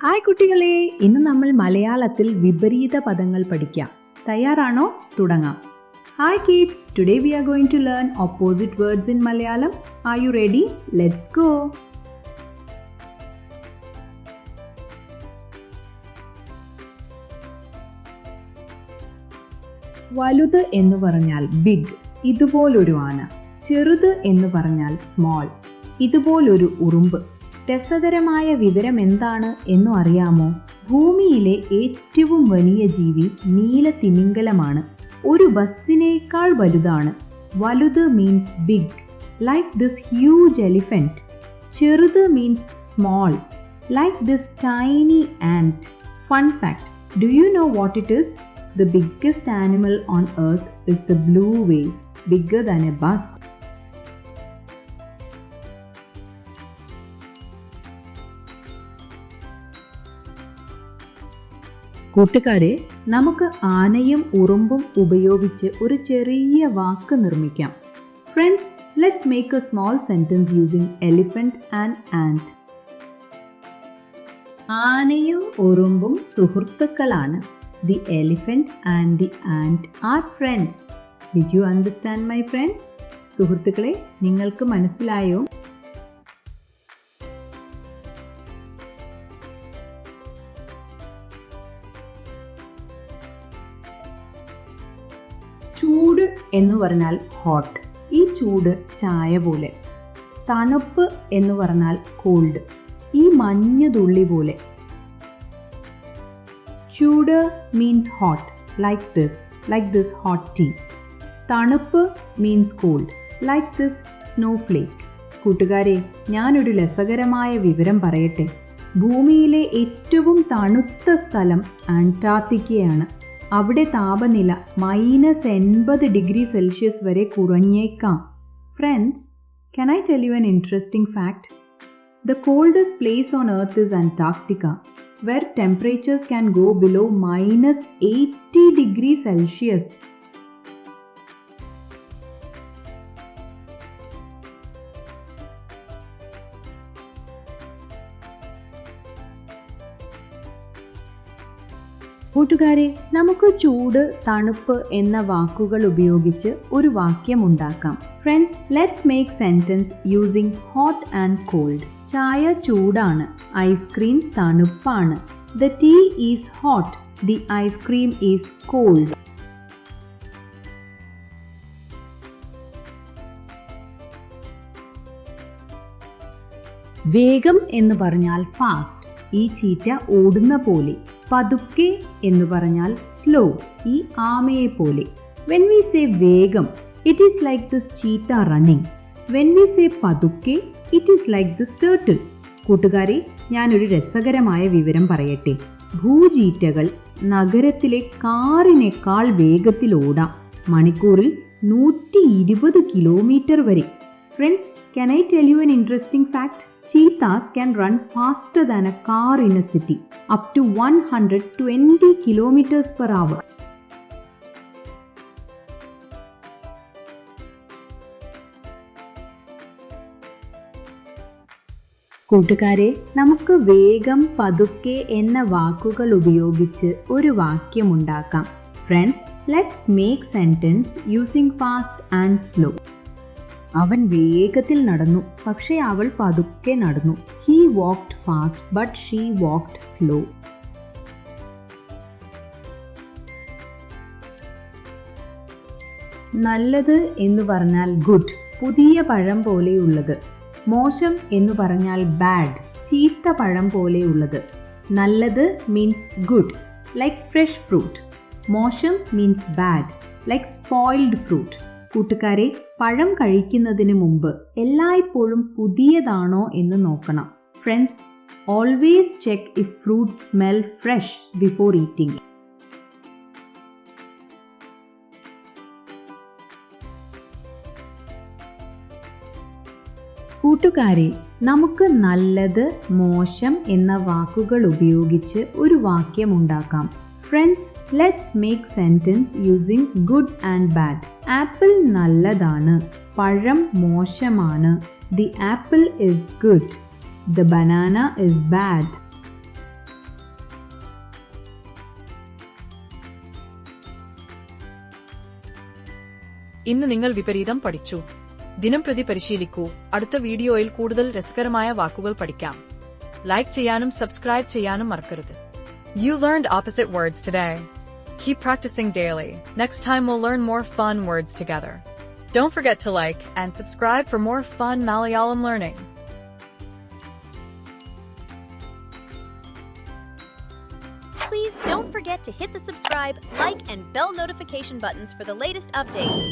Hi കുട്ടികളെ, ഇന്ന് നമ്മൾ മലയാളത്തിൽ വിപരീത പദങ്ങൾ പഠിക്കാം. തയ്യാറാണോ? തുടങ്ങാം. Hi kids, today we are going to learn opposite words in Malayalam. Are you ready? Let's go. വലുത് എന്ന് പറഞ്ഞാൽ ബിഗ്, ഇതുപോലൊരു ആന. ചെറുത് എന്ന് പറഞ്ഞാൽ സ്മോൾ, ഇതുപോലൊരു ഉറുമ്പ്. രസകരമായ വിവരം എന്താണ് എന്നു അറിയാമോ? ഭൂമിയിലെ ഏറ്റവും വലിയ ജീവി നീലത്തിമിംഗലമാണ്. ഒരു ബസ്സിനേക്കാൾ വലുതാണ്. വലുത് means big, like this huge elephant. ചെറുത് means small, like this tiny ant. Fun fact, do you know what it is? The biggest animal on earth is the blue whale, bigger than a bus. കൂട്ടുകാരെ, നമുക്ക് ആനയും ഉറുമ്പും ഉപയോഗിച്ച് ഒരു ചെറിയ വാക്ക് നിർമ്മിക്കാം. Friends, let's make a small sentence using elephant and ant. ആനയും ഉറുമ്പും സുഹൃത്തുക്കളാണ്. The elephant and the ant are friends. Did you understand, my friends? സുഹൃത്തുക്കളെ, നിങ്ങൾക്ക് മനസ്സിലായോ? ചൂട് എന്ന് പറഞ്ഞാൽ ഹോട്ട്, ഈ ചൂട് ചായ പോലെ. തണുപ്പ് എന്ന് പറഞ്ഞാൽ കോൾഡ്, ഈ മഞ്ഞുതുള്ളി പോലെ. ചൂട് means hot, like this hot tea. തണുപ്പ് means cold, like this snowflake. കൂട്ടുകാരെ, ഞാനൊരു രസകരമായ വിവരം പറയട്ടെ. ഭൂമിയിലെ ഏറ്റവും തണുത്ത സ്ഥലം അന്റാർട്ടിക്കയാണ്. അവിടെ താപനില -80°C വരെ കുറഞ്ഞേക്കാം. Friends, can I tell you an interesting fact? The coldest place on earth is Antarctica, where temperatures can go below -80°C. കൂട്ടുകാരെ, നമുക്ക് ചൂട്, തണുപ്പ് എന്ന വാക്കുകൾ ഉപയോഗിച്ച് ഒരു വാക്യം ഉണ്ടാക്കാം. Friends, let's make sentence using hot and called. ചായ ചൂടാണ്, ഐസ്ക്രീം തണുപ്പാണ്. The tea is hot, the ice cream is cold. വേഗം എന്ന് പറഞ്ഞാൽ ഫാസ്റ്റ്, ഈ ചീറ്റ ഓടുന്ന പോലെ. പതുക്കെ എന്ന് പറഞ്ഞാൽ സ്ലോ, ഈ ആമയെ പോലെ. When we say വേഗം, it is like this cheetah running. When we say പതുക്കെ, it is like this turtle. കൂട്ടുകാരെ, ഞാനൊരു രസകരമായ വിവരം പറയട്ടെ. ഭൂചീറ്റകൾ നഗരത്തിലെ കാറിനേക്കാൾ വേഗത്തിൽ ഓടാം, മണിക്കൂറിൽ 120 കിലോമീറ്റർ വരെ. Friends, can I tell you an interesting fact? Cheetahs can run faster than a car in a city, up to 120 kilometers per hour. കൂട്ടുകാരെ, നമുക്ക് വേഗം, പതുക്കെ എന്ന വാക്കുകൾ ഉപയോഗിച്ച് ഒരു വാക്യമുണ്ടാക്കാം. Friends, let's make sentence using fast and slow. അവൻ വേഗത്തിൽ നടന്നു, പക്ഷേ അവൾ പതുക്കെ നടന്നു. He walked fast, but she walked slow. നല്ലത് എന്ന് പറഞ്ഞാൽ ഗുഡ്, പുതിയ പഴം പോലെയുള്ളത്. മോശം എന്ന് പറഞ്ഞാൽ ബാഡ്, ചീത്ത പഴം പോലെയുള്ളത്. നല്ലത് means good, like fresh fruit. മോശം means bad, like spoiled fruit. കൂട്ടുകാരെ, പഴം കഴിക്കുന്നതിന് മുമ്പ് എല്ലായ്പ്പോഴും പുതിയതാണോ എന്ന് നോക്കണം. Friends, always check if fruits smell fresh before eating. കൂട്ടുകാരെ, നമുക്ക് നല്ലത്, മോശം എന്ന വാക്കുകൾ ഉപയോഗിച്ച് ഒരു വാക്യമുണ്ടാക്കാം. Friends, let's make sentence using good and bad. Apple നല്ലതാണ്, പഴം മോശമാണ്. The apple is good. The banana is bad. ഇന്ന് നിങ്ങൾ വിപരീതം പഠിച്ചു. ദിനംപ്രതി പരിശീലിക്കൂ. അടുത്ത വീഡിയോയിൽ കൂടുതൽ രസകരമായ വാക്കുകൾ പഠിക്കാം. ലൈക്ക് ചെയ്യാനും സബ്സ്ക്രൈബ് ചെയ്യാനും മറക്കരുത്. You learned opposite words today. Keep practicing daily. Next time we'll learn more fun words together. Don't forget to like and subscribe for more fun Malayalam learning. Please don't forget to hit the subscribe, like, and bell notification buttons for the latest updates.